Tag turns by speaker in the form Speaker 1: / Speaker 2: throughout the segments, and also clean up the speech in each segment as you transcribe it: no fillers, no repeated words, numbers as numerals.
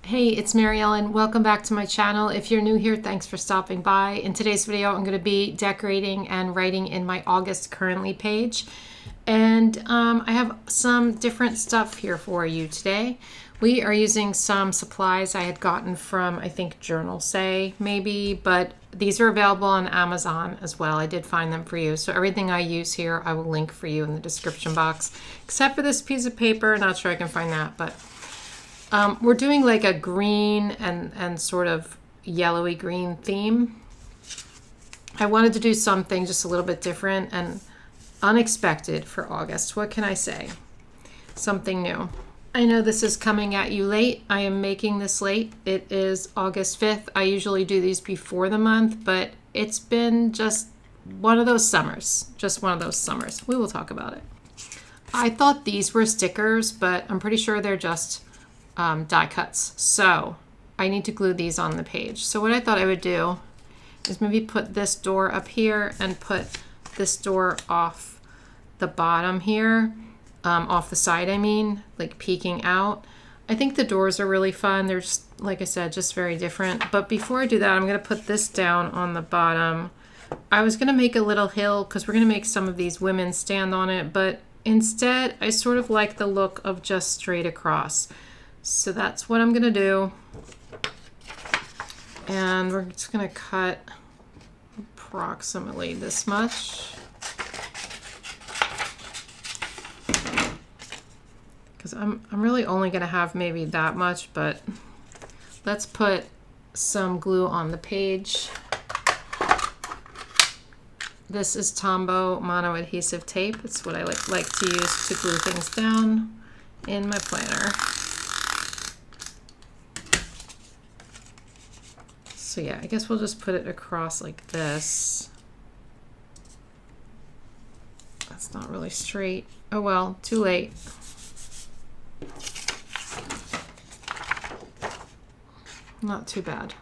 Speaker 1: Hey, it's Mary Ellen. Welcome back to my channel. If you're new here, thanks for stopping by. In today's video, I'm going to be decorating and writing in my August currently page. And I have some different stuff here for you today. We are using some supplies I had gotten from, I think, 𝘮𝘗 maybe, but these are available on Amazon as well. I did find them for you. So everything I use here, I will link for you in the description box, except for this piece of paper. Not sure I can find that, but we're doing like a green and sort of yellowy green theme. I wanted to do something just a little bit different and unexpected for August. What can I say? Something new. I know this is coming at you late. I am making this late. It is August 5th. I usually do these before the month, but it's been just one of those summers. Just one of those summers. We will talk about it. I thought these were stickers, but I'm pretty sure they're just die cuts. So I need to glue these on the page. So what I thought I would do is maybe put this door up here and put this door off the bottom here, off the side, I mean, like peeking out. I think the doors are really fun. They're just, like I said, just very different. But before I do that, I'm going to put this down on the bottom. I was going to make a little hill because we're going to make some of these women stand on it, but instead I sort of like the look of just straight across. So that's what I'm going to do. And we're just going to cut approximately this much. Because I'm really only going to have maybe that much, but let's put some glue on the page. This is 𝘮𝘗 mono adhesive tape. It's what I like to use to glue things down in my planner. So yeah, I guess we'll just put it across like this. That's not really straight. Oh well, too late. Not too bad.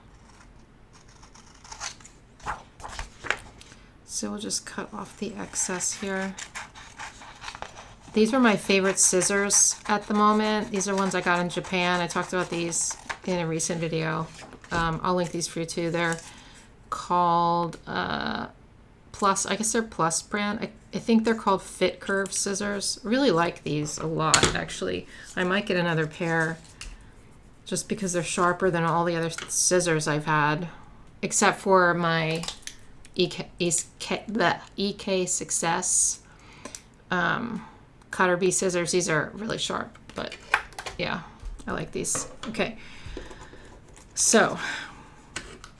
Speaker 1: So we'll just cut off the excess here. These are my favorite scissors at the moment. These are ones I got in Japan. I talked about these in a recent video. I'll link these for you too. They're called Plus, I guess they're Plus brand. I think they're called Fit Curve scissors. I really like these a lot, actually. I might get another pair just because they're sharper than all the other scissors I've had, except for my 𝘰𝘮𝘧𝘪𝘠 Success 𝘮𝘰𝘯𝘬 scissors. These are really sharp, but yeah, I like these. Okay. So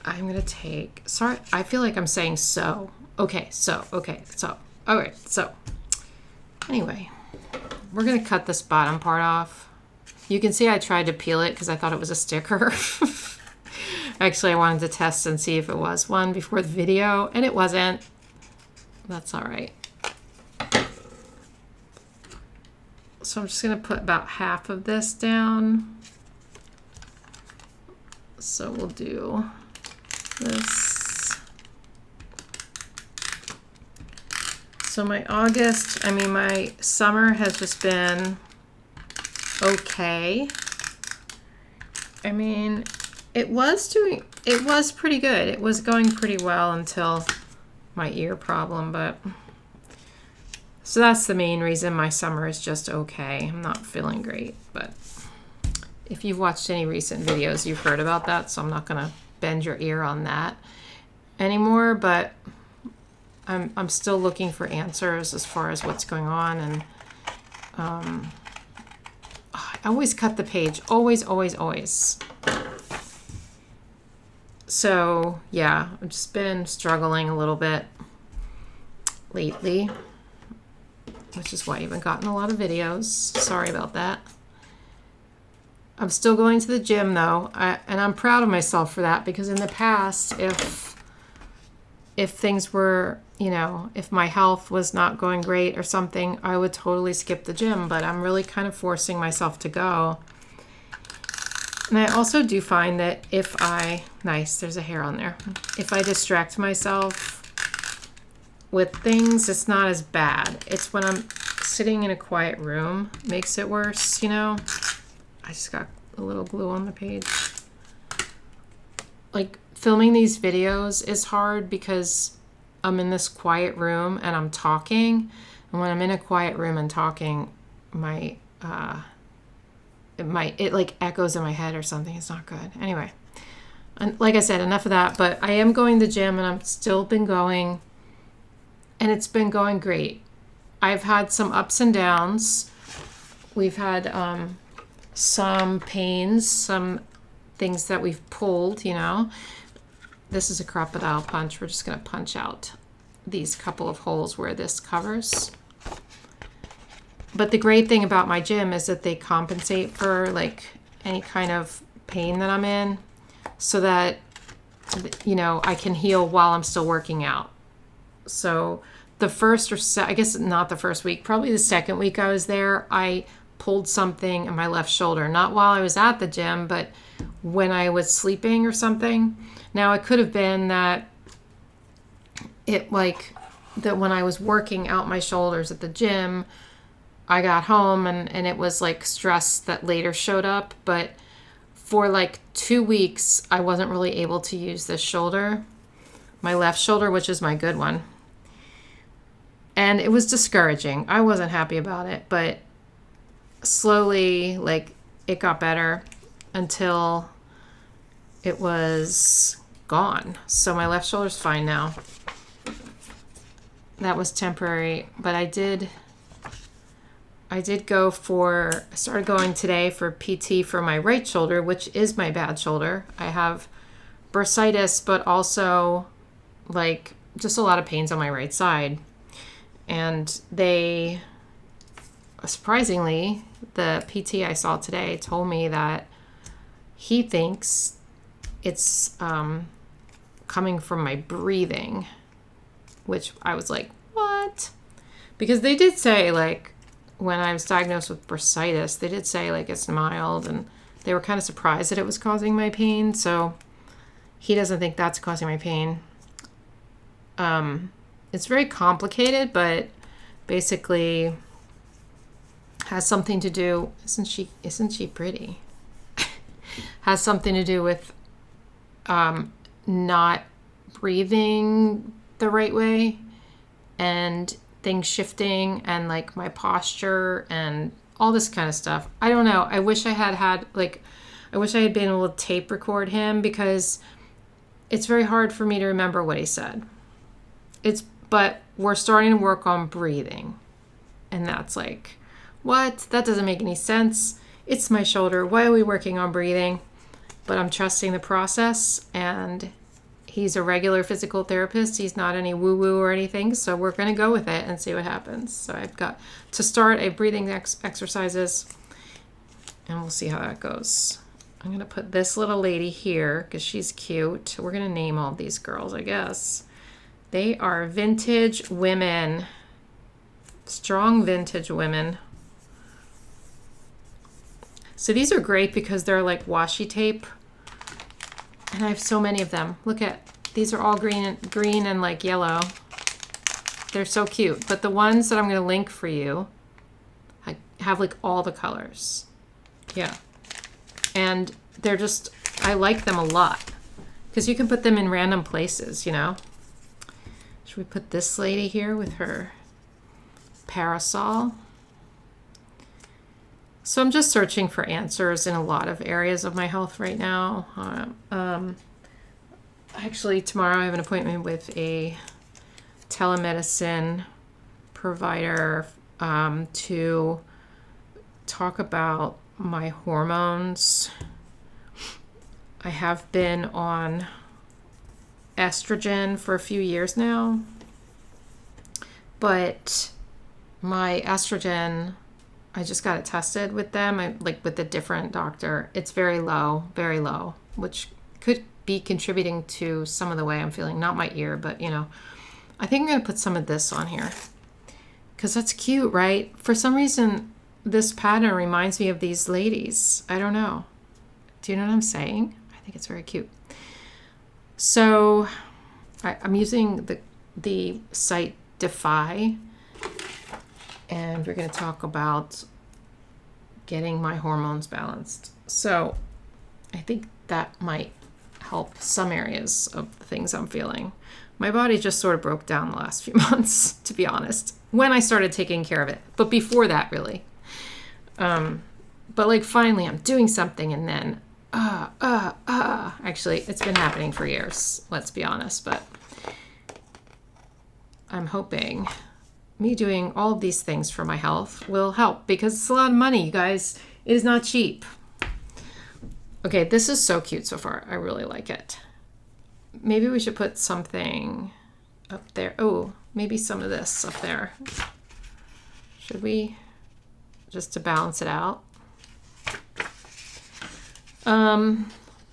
Speaker 1: I'm going to take, sorry, I feel like I'm saying so. Okay, so, all right, so anyway, we're going to cut this bottom part off. You can see I tried to peel it because I thought it was a sticker. Actually, I wanted to test and see if it was one before the video, and it wasn't. That's all right. So I'm just going to put about half of this down. So we'll do this. So my my summer has just been okay. I mean, it was pretty good. It was going pretty well until my ear problem, but so that's the main reason my summer is just okay. I'm not feeling great, but if you've watched any recent videos, you've heard about that, so I'm not going to bend your ear on that anymore, but I'm still looking for answers as far as what's going on, and I always cut the page. Always, always, always. So, yeah, I've just been struggling a little bit lately, which is why I haven't gotten a lot of videos. Sorry about that. I'm still going to the gym though, and I'm proud of myself for that, because in the past, if things were, you know, if my health was not going great or something, I would totally skip the gym, but I'm really kind of forcing myself to go. And I also do find that if nice, there's a hair on there. If I distract myself with things, it's not as bad. It's when I'm sitting in a quiet room, makes it worse, you know? I just got a little glue on the page. Like, filming these videos is hard because I'm in this quiet room and I'm talking. And when I'm in a quiet room and talking, it like echoes in my head or something. It's not good. Anyway, and like I said, enough of that. But I am going to the gym and I've still been going, and it's been going great. I've had some ups and downs. We've had some pains, some things that we've pulled, you know. This is a crocodile punch. We're just going to punch out these couple of holes where this covers. But the great thing about my gym is that they compensate for like any kind of pain that I'm in, so that, you know, I can heal while I'm still working out. So the first I guess not the first week, probably the second week I was there, I pulled something in my left shoulder. Not while I was at the gym, but when I was sleeping or something. Now, it could have been that when I was working out my shoulders at the gym, I got home and it was like stress that later showed up. But for like 2 weeks, I wasn't really able to use this shoulder, my left shoulder, which is my good one. And it was discouraging. I wasn't happy about it, but slowly, like, it got better until it was gone. So my left shoulder's fine now. That was temporary, but I started going today for PT for my right shoulder, which is my bad shoulder. I have bursitis, but also like just a lot of pains on my right side. And they, surprisingly, the PT I saw today told me that he thinks it's coming from my breathing, which I was like, what? Because they did say, like, when I was diagnosed with bursitis, they did say, like, it's mild, and they were kind of surprised that it was causing my pain. So he doesn't think that's causing my pain. It's very complicated, but basically has something to do, isn't she pretty? Has something to do with not breathing the right way and things shifting and like my posture and all this kind of stuff. I don't know. I wish I had been able to tape record him, because it's very hard for me to remember what he said. But we're starting to work on breathing. And that's like, what? That doesn't make any sense. It's my shoulder. Why are we working on breathing? But I'm trusting the process, and he's a regular physical therapist. He's not any woo-woo or anything. So we're going to go with it and see what happens. So I've got to start a breathing exercises, and we'll see how that goes. I'm going to put this little lady here because she's cute. We're going to name all these girls, I guess. They are vintage women. Strong vintage women. So these are great because they're like washi tape. And I have so many of them. Look at, these are all green and like yellow. They're so cute. But the ones that I'm going to link for you, I have like all the colors. Yeah. And they're just, I like them a lot. Because you can put them in random places, you know. Should we put this lady here with her parasol? So I'm just searching for answers in a lot of areas of my health right now. Actually, tomorrow I have an appointment with a telemedicine provider to talk about my hormones. I have been on estrogen for a few years now, but my estrogen, I just got it tested with them, like with a different doctor. It's very low, which could be contributing to some of the way I'm feeling. Not my ear, but you know, I think I'm going to put some of this on here because that's cute, right? For some reason, this pattern reminds me of these ladies. I don't know. Do you know what I'm saying? I think it's very cute. So I'm using the site Defy, and we're going to talk about getting my hormones balanced. So I think that might help some areas of the things I'm feeling. My body just sort of broke down the last few months, to be honest, when I started taking care of it. But before that, really. But like finally I'm doing something and then, actually it's been happening for years, let's be honest, but I'm hoping me doing all of these things for my health will help because it's a lot of money, you guys. It is not cheap. Okay, this is so cute so far. I really like it. Maybe we should put something up there. Oh, maybe some of this up there. Should we? Just to balance it out.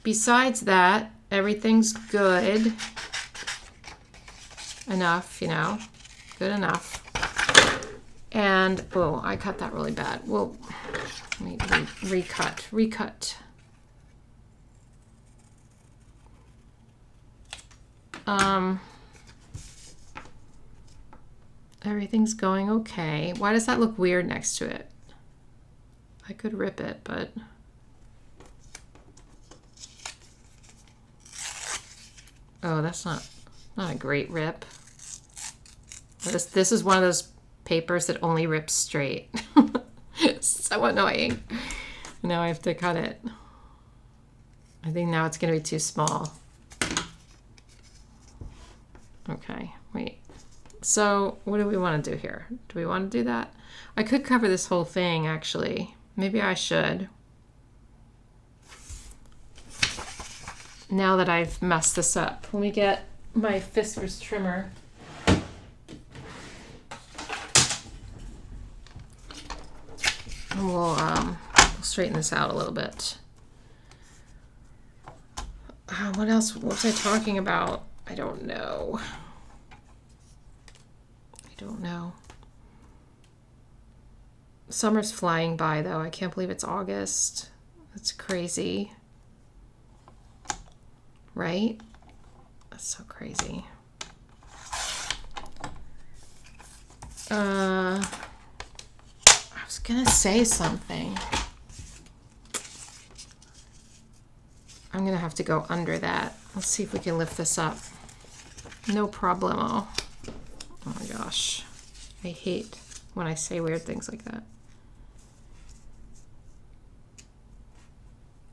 Speaker 1: Besides that, everything's good enough, you know, good enough. And, oh, I cut that really bad. Well, let me recut. Everything's going okay. Why does that look weird next to it? I could rip it, but oh, that's not a great rip. This is one of those papers that only rips straight. So annoying. Now I have to cut it. I think now it's going to be too small. Okay, wait. So what do we want to do here? Do we want to do that? I could cover this whole thing, actually. Maybe I should. Now that I've messed this up. Let me get my Fiskars trimmer. And we'll straighten this out a little bit. What else? What was I talking about? I don't know. Summer's flying by, though. I can't believe it's August. That's crazy. Right? That's so crazy. I was gonna say something. I'm gonna have to go under that. Let's see if we can lift this up. No problemo. Oh my gosh. I hate when I say weird things like that.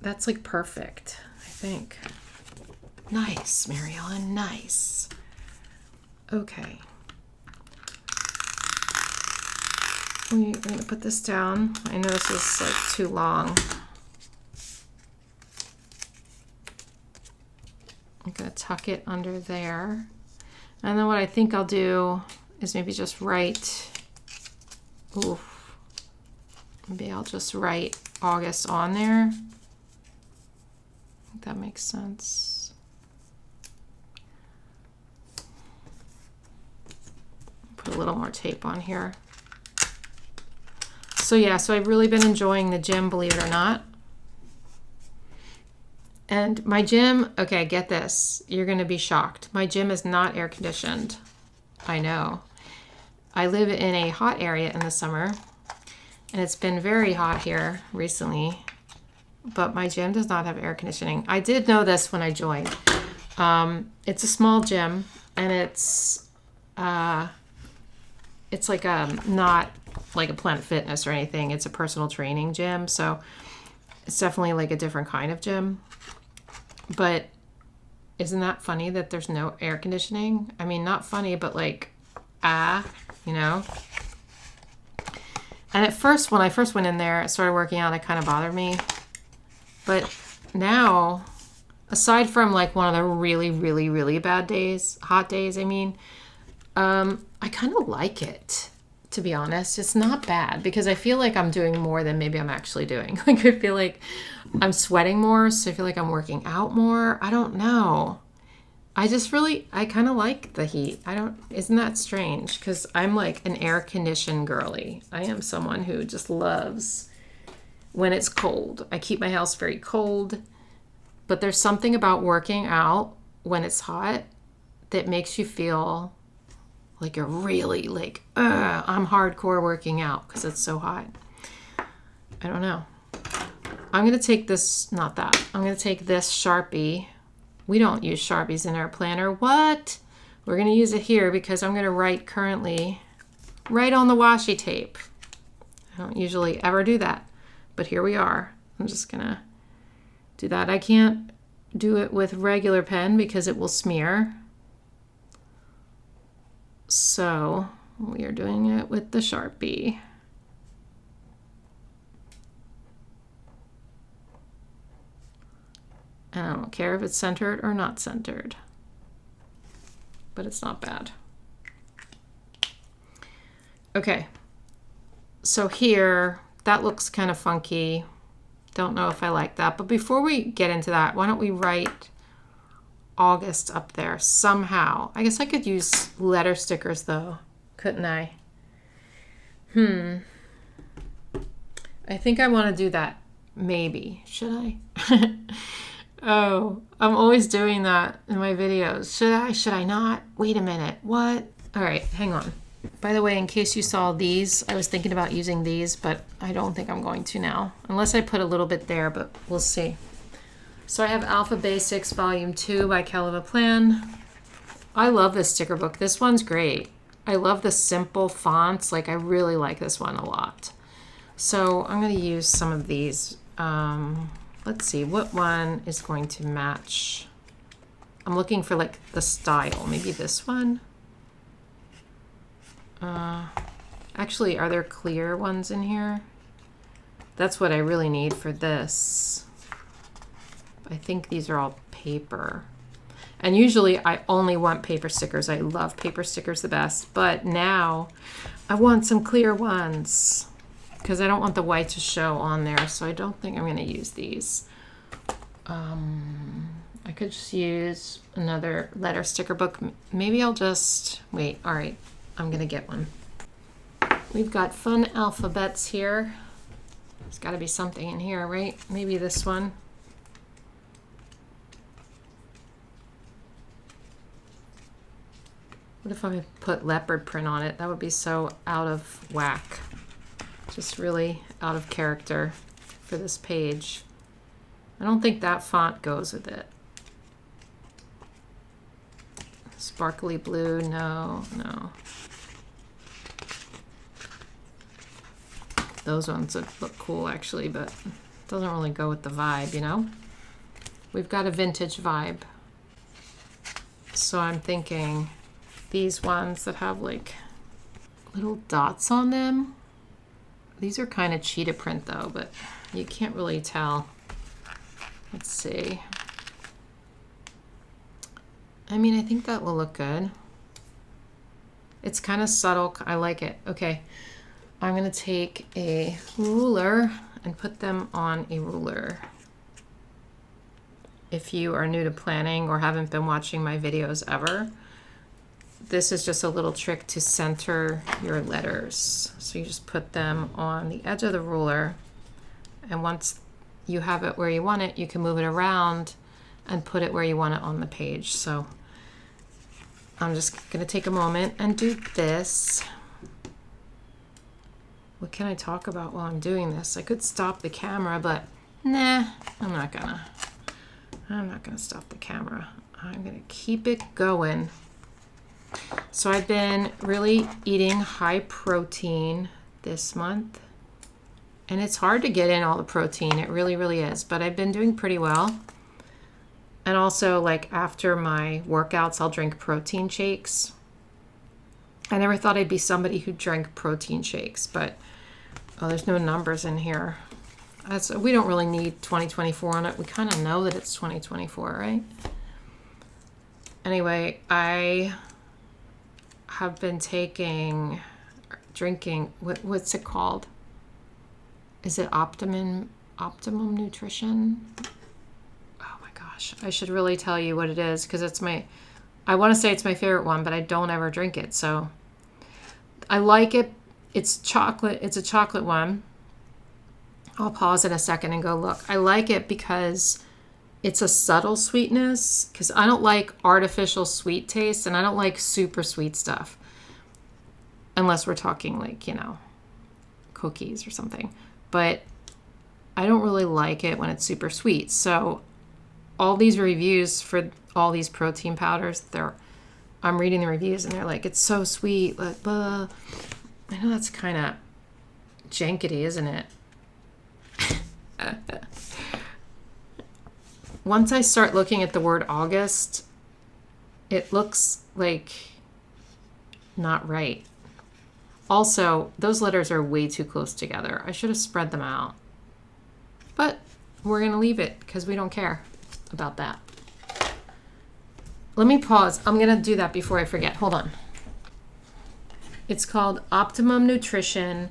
Speaker 1: That's like perfect, I think. Nice, Mary Ellen, nice. Okay. We're gonna put this down. I know this is like too long. I'm gonna tuck it under there. And then what I think I'll do is maybe just write, oof, maybe I'll just write August on there. I think that makes sense. Put a little more tape on here. So yeah, so I've really been enjoying the gym, believe it or not. And my gym, okay, get this. You're going to be shocked. My gym is not air conditioned. I know. I live in a hot area in the summer, and it's been very hot here recently, but my gym does not have air conditioning. I did know this when I joined. It's a small gym, and it's like not like a Planet Fitness or anything. It's a personal training gym, so it's definitely like a different kind of gym. But isn't that funny that there's no air conditioning? I mean, not funny, but like, you know? And at first, when I first went in there, I started working out, it kind of bothered me. But now, aside from like one of the really, really, really bad days, hot days, I mean, I kind of like it, to be honest. It's not bad because I feel like I'm doing more than maybe I'm actually doing. Like, I feel like I'm sweating more, so I feel like I'm working out more. I don't know. I kind of like the heat. Isn't that strange? Because I'm like an air-conditioned girly. I am someone who just loves when it's cold. I keep my house very cold, but there's something about working out when it's hot that makes you feel like you're really like, I'm hardcore working out because it's so hot. I don't know. I'm going to take this, not that. I'm going to take this Sharpie. We don't use Sharpies in our planner. What? We're going to use it here because I'm going to write currently right on the washi tape. I don't usually ever do that, but here we are. I'm just going to do that. I can't do it with regular pen because it will smear. So we are doing it with the Sharpie. And I don't care if it's centered or not centered, but it's not bad. Okay, so here, that looks kind of funky. Don't know if I like that, but before we get into that, why don't we write August up there somehow? I guess I could use letter stickers though, couldn't I? I think I want to do that, maybe. Should I? Oh, I'm always doing that in my videos. Should I not? Wait a minute, what? All right, hang on. By the way, in case you saw these, I was thinking about using these, but I don't think I'm going to now. Unless I put a little bit there, but we'll see. So I have Alpha Basics Volume 2 by 𝘏𝘗 𝘈𝘮𝘊. I love this sticker book. This one's great. I love the simple fonts. Like, I really like this one a lot. So I'm going to use some of these. Let's see, what one is going to match? I'm looking for like the style. Maybe this one? Actually, are there clear ones in here? That's what I really need for this. I think these are all paper. And usually I only want paper stickers. I love paper stickers the best. But now I want some clear ones because I don't want the white to show on there. So I don't think I'm going to use these. I could just use another letter sticker book. Maybe I'll just, wait, all right. I'm going to get one. We've got fun alphabets here. There's got to be something in here, right? Maybe this one. What if I put leopard print on it? That would be so out of whack. Just really out of character for this page. I don't think that font goes with it. Sparkly blue, no. Those ones would look cool actually, but it doesn't really go with the vibe, you know? We've got a vintage vibe. So I'm thinking these ones that have like little dots on them. These are kind of cheetah print though, but you can't really tell. Let's see. I mean, I think that will look good. It's kind of subtle. I like it. Okay. I'm going to take a ruler and put them on a ruler. If you are new to planning or haven't been watching my videos ever, this is just a little trick to center your letters. So you just put them on the edge of the ruler, and once you have it where you want it, you can move it around and put it where you want it on the page. So I'm just going to take a moment and do this. What can I talk about while I'm doing this? I could stop the camera, but nah, I'm not gonna stop the camera. I'm gonna keep it going. So I've been really eating high protein this month, and it's hard to get in all the protein. It really, really is, but I've been doing pretty well. And also, like, after my workouts, I'll drink protein shakes. I never thought I'd be somebody who drank protein shakes, but oh, there's no numbers in here. We don't really need 2024 on it. We kind of know that it's 2024, right? Anyway, I have been drinking, what's it called? Is it Optimum Nutrition? Oh my gosh, I should really tell you what it is because I want to say it's my favorite one, but I don't ever drink it. So I like it. It's chocolate. It's a chocolate one. I'll pause in a second and go look. I like it because it's a subtle sweetness, because I don't like artificial sweet taste, and I don't like super sweet stuff unless we're talking like, you know, cookies or something. But I don't really like it when it's super sweet. So all these reviews for all these protein powders, I'm reading the reviews and they're like, it's so sweet. Like, blah. I know that's kind of jankety, isn't it? Once I start looking at the word August, it looks like not right. Also, those letters are way too close together. I should have spread them out. But we're going to leave it because we don't care about that. Let me pause. I'm going to do that before I forget. Hold on. It's called Optimum Nutrition.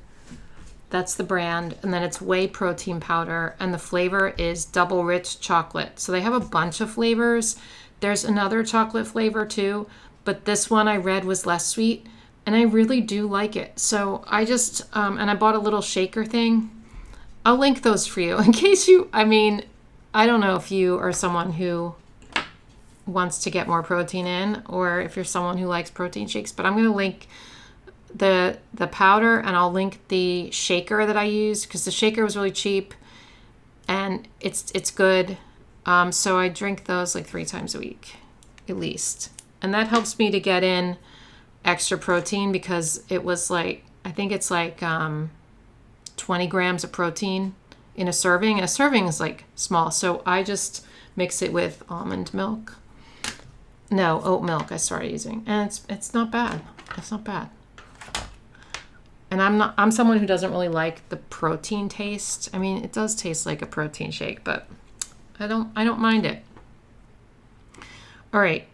Speaker 1: That's the brand. And then it's whey protein powder. And the flavor is double rich chocolate. So they have a bunch of flavors. There's another chocolate flavor too. But this one I read was less sweet. And I really do like it. So I just, and I bought a little shaker thing. I'll link those for you in case you, I mean, I don't know if you are someone who wants to get more protein in or if you're someone who likes protein shakes, but I'm going to link the powder and I'll link the shaker that I used because the shaker was really cheap and it's good. So I drink those like 3 times a week at least. And that helps me to get in extra protein because it was like, I think it's like 20 grams of protein in a serving. And a serving is like small. So I just mix it with almond milk. No, oat milk I started using. And it's not bad. It's not bad. And I'm someone who doesn't really like the protein taste. I mean, it does taste like a protein shake, but I don't mind it. All right.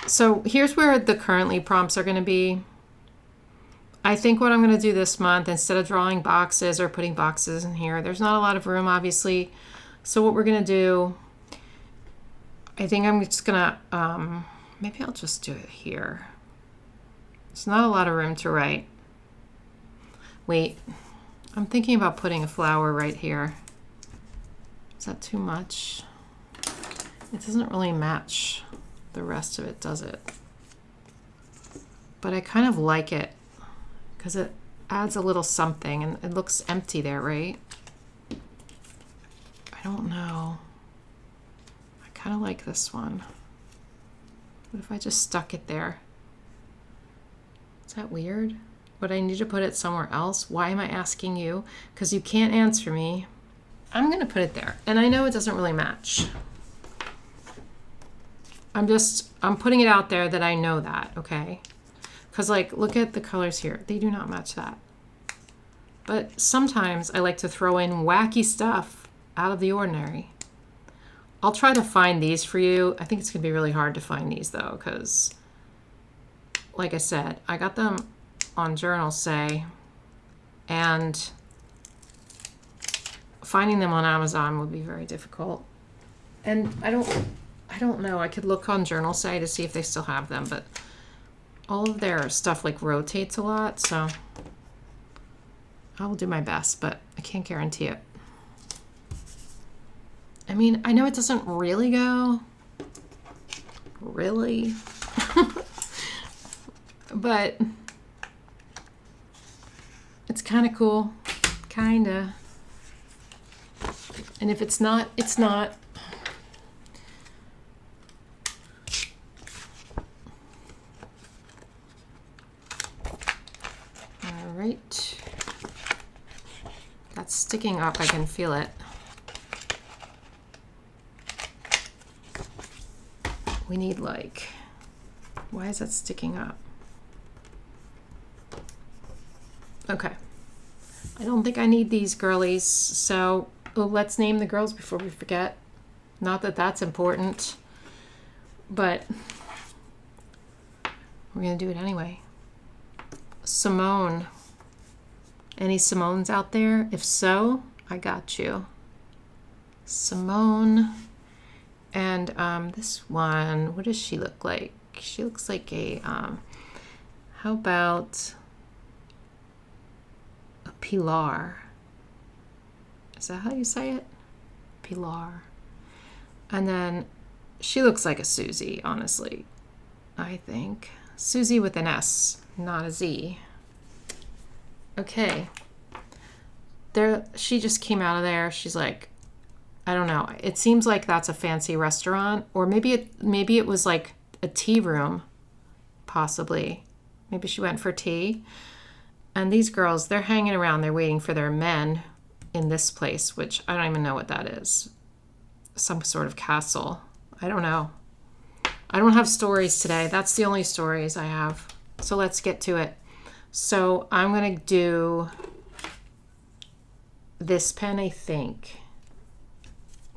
Speaker 1: So here's where the currently prompts are going to be. I think what I'm going to do this month, instead of drawing boxes or putting boxes in here, there's not a lot of room, obviously. So what we're going to do, I think I'm just going to, maybe I'll just do it here. It's not a lot of room to write. Wait, I'm thinking about putting a flower right here. Is that too much? It doesn't really match the rest of it, does it? But I kind of like it because it adds a little something and it looks empty there, right? I don't know. I kind of like this one. What if I just stuck it there? Is that weird? Would I need to put it somewhere else? Why am I asking you? Because you can't answer me. I'm going to put it there. And I know it doesn't really match. I'm putting it out there that I know that, okay? Because like, look at the colors here. They do not match that. But sometimes I like to throw in wacky stuff out of the ordinary. I'll try to find these for you. I think it's going to be really hard to find these though, because like I said, I got them on 𝘮𝘮𝘪𝘀, and finding them on Amazon would be very difficult. And I don't know. I could look on 𝘮𝘮𝘪𝘀 to see if they still have them, but all of their stuff like rotates a lot, so I will do my best, but I can't guarantee it. I mean, I know it doesn't really go. Really? But it's kind of cool. Kinda. And if it's not, it's not. All right. That's sticking up. I can feel it. We need like, why is that sticking up? Okay. I don't think I need these girlies, so let's name the girls before we forget. Not that that's important, but we're going to do it anyway. Simone. Any Simones out there? If so, I got you. Simone. And this one, what does she look like? She looks like a, how about a Pilar? Is that how you say it? Pilar. And then she looks like a Susie, honestly, I think. Susie with an S, not a Z. Okay. there, she just came out of there. She's like, I don't know. It seems like that's a fancy restaurant, or maybe it was like a tea room, possibly. Maybe she went for tea. And these girls, they're hanging around. They're waiting for their men in this place, which I don't even know what that is. Some sort of castle. I don't know. I don't have stories today. That's the only stories I have. So let's get to it. So I'm going to do this pen, I think.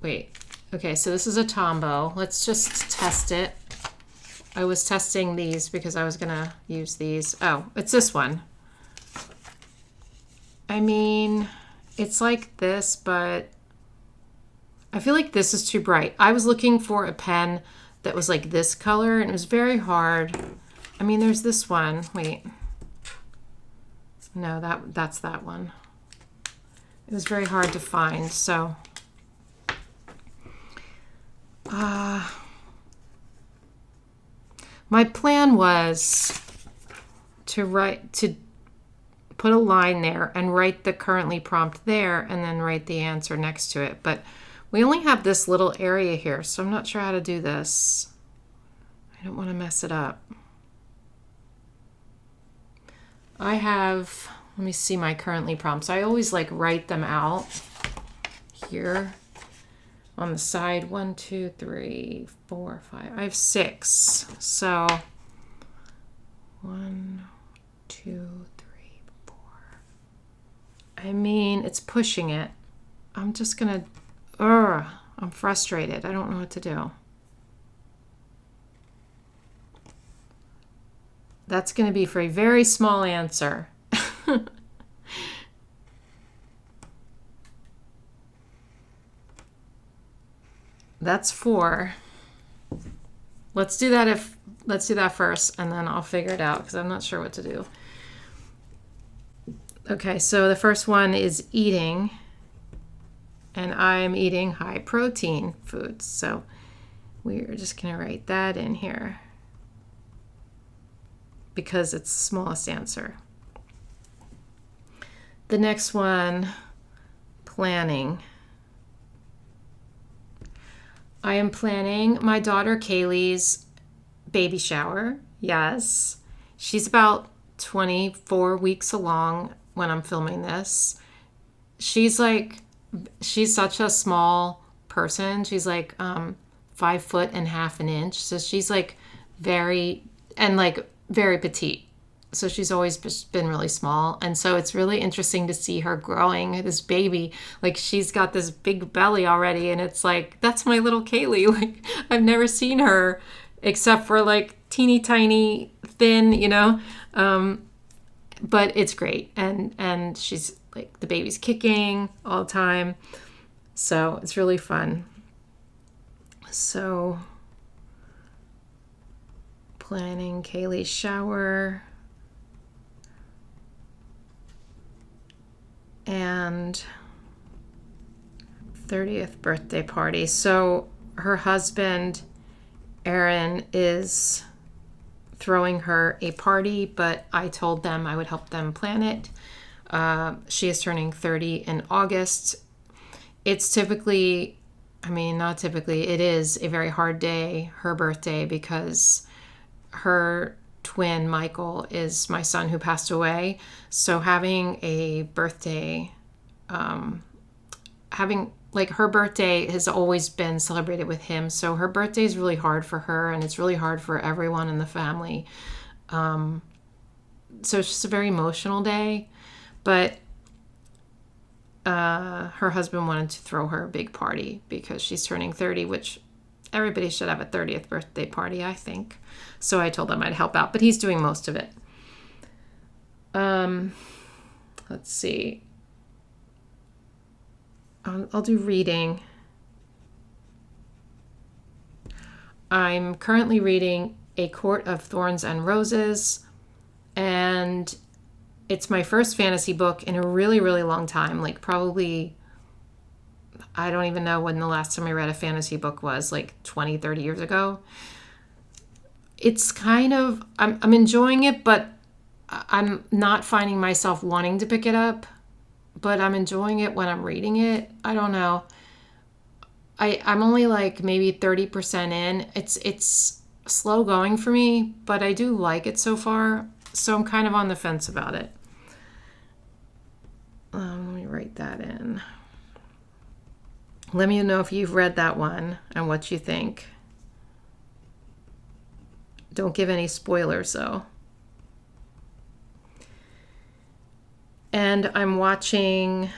Speaker 1: Wait. Okay, so this is a Tombow. Let's just test it. I was testing these because I was going to use these. Oh, it's this one. I mean, it's like this, but I feel like this is too bright. I was looking for a pen that was like this color, and it was very hard. I mean, there's this one. Wait. No, that's that one. It was very hard to find, so my plan was to put a line there and write the currently prompt there and then write the answer next to it. But we only have this little area here, so I'm not sure how to do this. I don't want to mess it up. I have, let me see my currently prompts. I always like write them out here on the side. 1, 2, 3, 4, 5. I have 6. So 1, 2, 3, 4. I mean, it's pushing it. I'm just gonna, I'm frustrated. I don't know what to do. That's going to be for a very small answer. That's 4. Let's do that first, and then I'll figure it out because I'm not sure what to do. Okay, so the first one is eating, and I'm eating high protein foods. So we're just going to write that in here, because it's the smallest answer. The next one, planning. I am planning my daughter Kaylee's baby shower. Yes. She's about 24 weeks along when I'm filming this. She's such a small person. She's like 5 foot and half an inch. So she's like very petite. So she's always just been really small. And so it's really interesting to see her growing, this baby. Like, she's got this big belly already, and it's like, that's my little Kaylee. Like, I've never seen her except for like teeny tiny thin, but it's great. And she's like, the baby's kicking all the time. So it's really fun. So planning Kaylee's shower and 30th birthday party. So her husband, Aaron, is throwing her a party, but I told them I would help them plan it. She is turning 30 in August. It's typically, not typically, it is a very hard day, her birthday, because her twin, Michael, is my son who passed away. So having a birthday, her birthday has always been celebrated with him. So her birthday is really hard for her, and it's really hard for everyone in the family. So it's just a very emotional day. But her husband wanted to throw her a big party because she's turning 30, which everybody should have a 30th birthday party, I think. So I told him I'd help out, but he's doing most of it. Let's see. I'll do reading. I'm currently reading A Court of Thorns and Roses, and it's my first fantasy book in a really, really long time. Like, probably, I don't even know when the last time I read a fantasy book was, like 20, 30 years ago. It's kind of, I'm enjoying it, but I'm not finding myself wanting to pick it up. but I'm enjoying it when I'm reading it. I don't know. I'm only like maybe 30% in. It's slow going for me, but I do like it so far. So I'm kind of on the fence about it. Let me write that in. Let me know if you've read that one and what you think. Don't give any spoilers though. And I'm watching,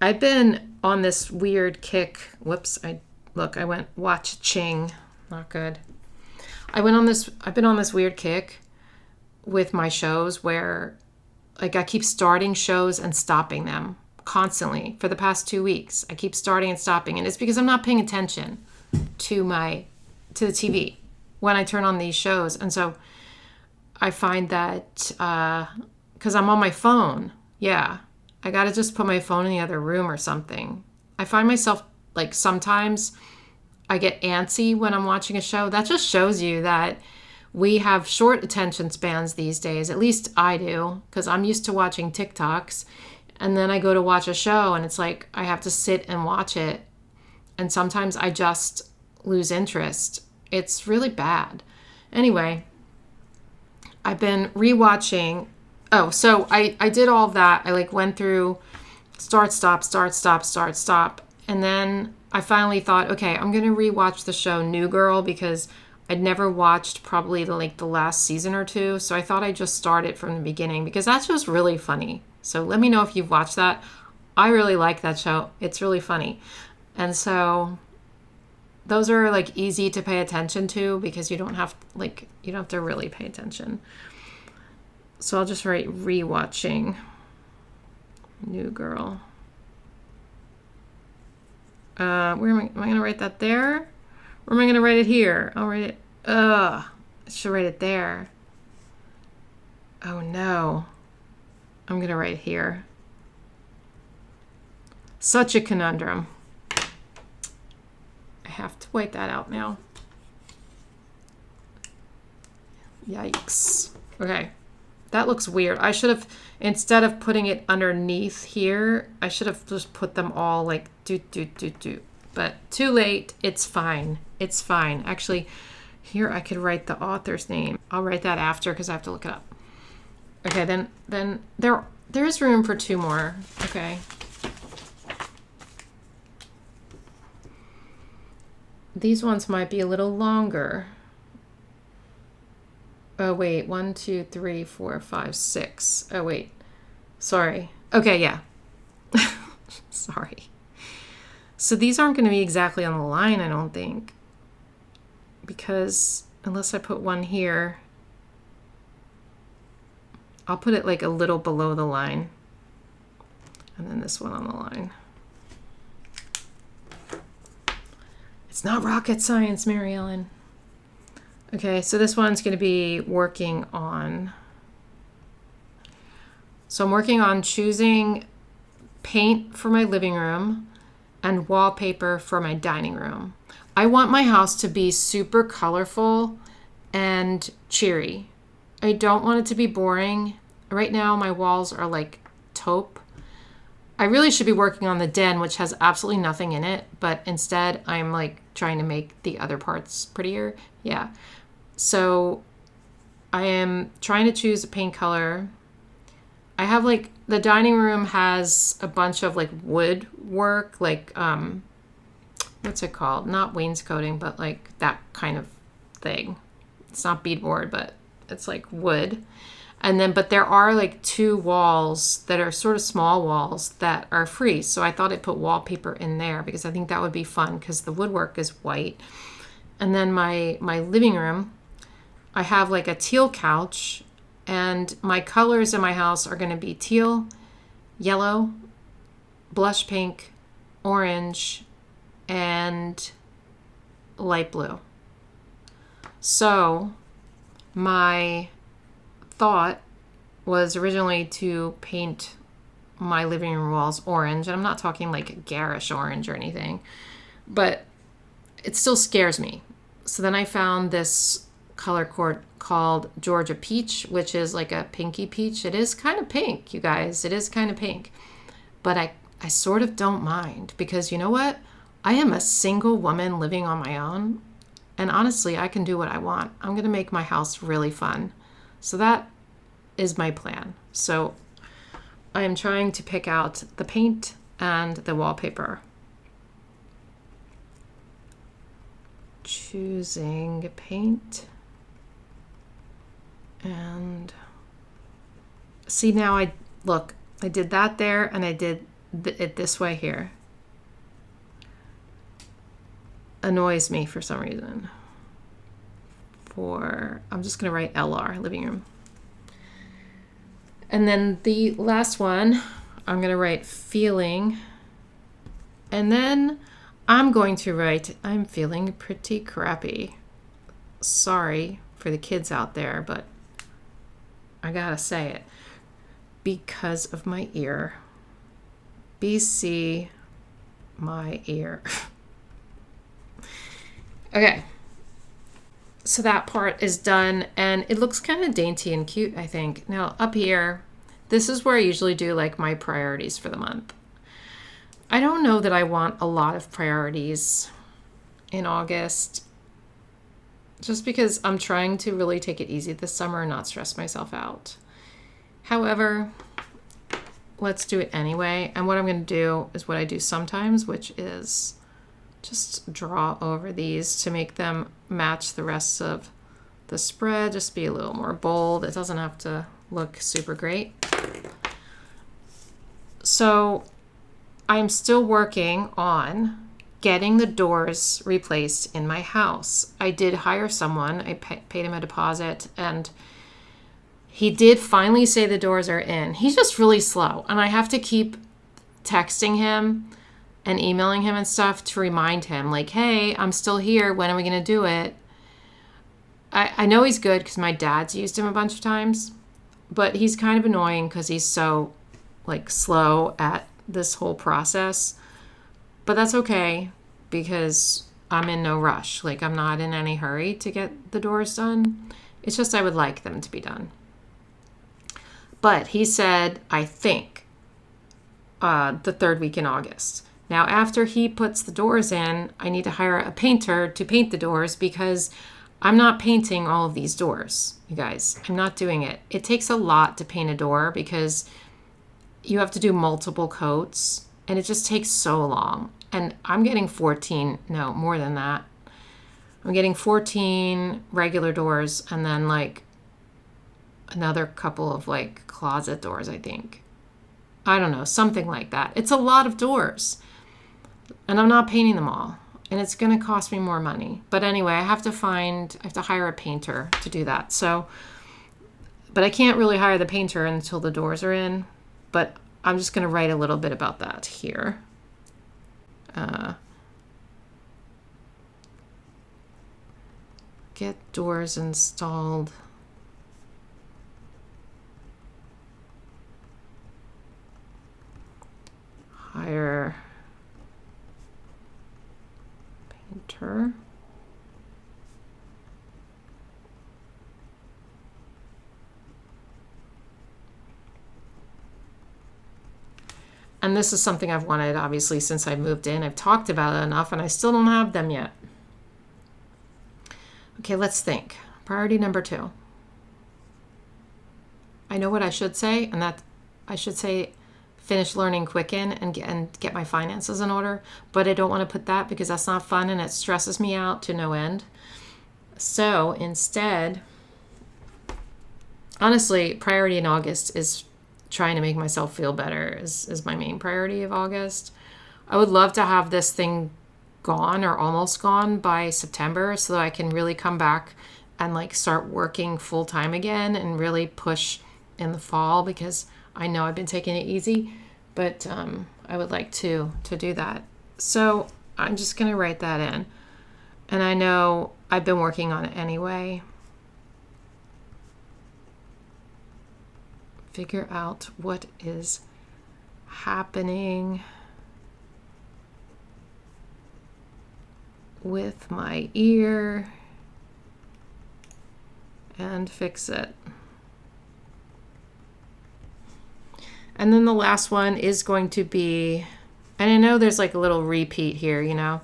Speaker 1: I've been on this weird kick. Whoops, I went watching. Not good. I've been on this weird kick with my shows where like I keep starting shows and stopping them constantly for the past 2 weeks. I keep starting and stopping, and it's because I'm not paying attention to the TV when I turn on these shows. And so I find that because I'm on my phone, I got to just put my phone in the other room or something. I find myself like sometimes I get antsy when I'm watching a show. That just shows you that we have short attention spans these days. At least I do, because I'm used to watching TikToks. And then I go to watch a show and it's like I have to sit and watch it. And sometimes I just lose interest. It's really bad. Anyway, I've been rewatching. Oh, so I did all of that. I like went through start, stop, start, stop, start, stop. And then I finally thought, okay, I'm going to rewatch the show New Girl because I'd never watched probably the last season or two. So I thought I'd just start it from the beginning because that's just really funny. So let me know if you've watched that. I really like that show. It's really funny. And so those are like easy to pay attention to because you don't have to really pay attention. So I'll just write rewatching New Girl. Where am I going to write that there? Or am I going to write it here? I'll write it. I should write it there. Oh no. I'm going to write it here. Such a conundrum. I have to wipe that out now. Yikes. Okay. That looks weird. I should have, instead of putting it underneath here, I should have just put them all like do. But too late. It's fine. It's fine. Actually, here I could write the author's name. I'll write that after because I have to look it up. Okay, then there's room for 2 more. Okay. These ones might be a little longer. Oh, wait. 1, 2, 3, 4, 5, 6. Oh, wait. Sorry. Okay, yeah. Sorry. So these aren't going to be exactly on the line, I don't think. Because unless I put one here, I'll put it like a little below the line. And then this one on the line. It's not rocket science, Mary Ellen. Okay, so this one's going to be working on. So I'm working on choosing paint for my living room and wallpaper for my dining room. I want my house to be super colorful and cheery. I don't want it to be boring. Right now my walls are like taupe. I really should be working on the den, which has absolutely nothing in it, but instead I'm like trying to make the other parts prettier. Yeah. So I am trying to choose a paint color. I have like, the dining room has a bunch of like wood work, like, what's it called? Not wainscoting, but like that kind of thing. It's not beadboard, but it's like wood. And then, but there are like 2 walls that are sort of small walls that are free. So I thought I'd put wallpaper in there because I think that would be fun because the woodwork is white. And then my living room, I have like a teal couch, and my colors in my house are going to be teal, yellow, blush pink, orange, and light blue. So my thought was originally to paint my living room walls orange, and I'm not talking like garish orange or anything, but it still scares me. So then I found this color called Georgia Peach, which is like a pinky peach. It is kind of pink, you guys. It is kind of pink. but I sort of don't mind because you know what? I am a single woman living on my own, and honestly, I can do what I want. I'm going to make my house really fun. So that is my plan. So I am trying to pick out the paint and the wallpaper. Choosing paint. And see, now I did that there, and I did it this way here. Annoys me for some reason. I'm just going to write LR, living room. And then the last one, I'm going to write feeling. And then I'm going to write, I'm feeling pretty crappy. Sorry for the kids out there, but I gotta say it. Because of my ear. BC, my ear. Okay. So that part is done, and it looks kind of dainty and cute, I think. Now up here, this is where I usually do like my priorities for the month. I don't know that I want a lot of priorities in August, just because I'm trying to really take it easy this summer and not stress myself out. However, let's do it anyway. And what I'm going to do is what I do sometimes, which is just draw over these to make them match the rest of the spread. Just be a little more bold. It doesn't have to look super great. So I'm still working on getting the doors replaced in my house. I did hire someone. I paid him a deposit, and he did finally say the doors are in. He's just really slow, and I have to keep texting him and emailing him and stuff to remind him, like, hey, I'm still here. When are we going to do it? I know he's good because my dad's used him a bunch of times, but he's kind of annoying because he's so like slow at this whole process. But that's okay because I'm in no rush. Like, I'm not in any hurry to get the doors done. It's just I would like them to be done. But he said, I think, the third week in August. Now, after he puts the doors in, I need to hire a painter to paint the doors because I'm not painting all of these doors, you guys. I'm not doing it. It takes a lot to paint a door because you have to do multiple coats, and it just takes so long. And I'm getting 14, no, more than that. I'm getting 14 regular doors and then like another couple of like closet doors, I think. I don't know, something like that. It's a lot of doors. And I'm not painting them all. And it's going to cost me more money. But anyway, I have to hire a painter to do that. So, but I can't really hire the painter until the doors are in. But I'm just going to write a little bit about that here. Get doors installed. Hire painter. And this is something I've wanted, obviously, since I moved in. I've talked about it enough, and I still don't have them yet. Okay, let's think. Priority number 2. I know what I should say, and that I should say finish learning Quicken and get my finances in order. But I don't want to put that because that's not fun, and it stresses me out to no end. So instead, honestly, priority in August is trying to make myself feel better is my main priority of August. I would love to have this thing gone or almost gone by September so that I can really come back and like start working full time again and really push in the fall because I know I've been taking it easy, but I would like to do that. So I'm just going to write that in. And I know I've been working on it anyway. Figure out what is happening with my ear and fix it. And then the last one is going to be, and I know there's like a little repeat here, you know,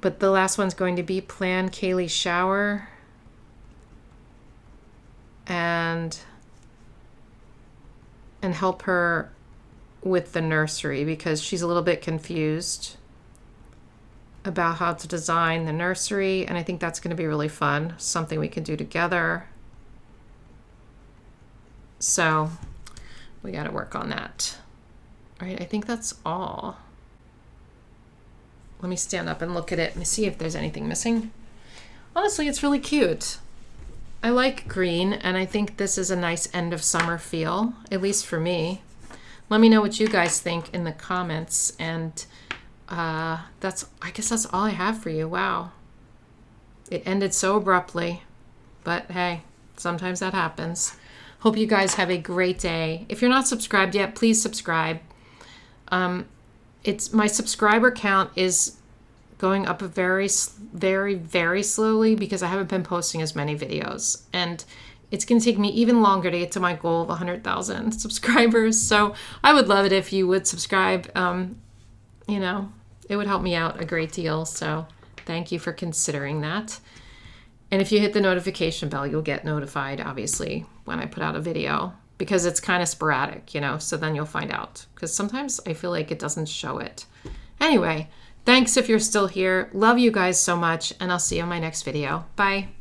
Speaker 1: but the last one's going to be plan Kaylee's shower and help her with the nursery, because she's a little bit confused about how to design the nursery, and I think that's going to be really fun, something we can do together. So we got to work on that. All right, I think that's all. Let me stand up and look at it and see if there's anything missing. Honestly, it's really cute. I like green, and I think this is a nice end of summer feel, at least for me. Let me know what you guys think in the comments, and I guess that's all I have for you. Wow. It ended so abruptly, but hey, sometimes that happens. Hope you guys have a great day. If you're not subscribed yet, please subscribe. My subscriber count is going up very, very, very slowly because I haven't been posting as many videos, and it's going to take me even longer to get to my goal of 100,000 subscribers. So I would love it if you would subscribe. You know, it would help me out a great deal. So thank you for considering that. And if you hit the notification bell, you'll get notified, obviously, when I put out a video, because it's kind of sporadic, you know, so then you'll find out, because sometimes I feel like it doesn't show it. Anyway, thanks if you're still here. Love you guys so much, and I'll see you in my next video. Bye.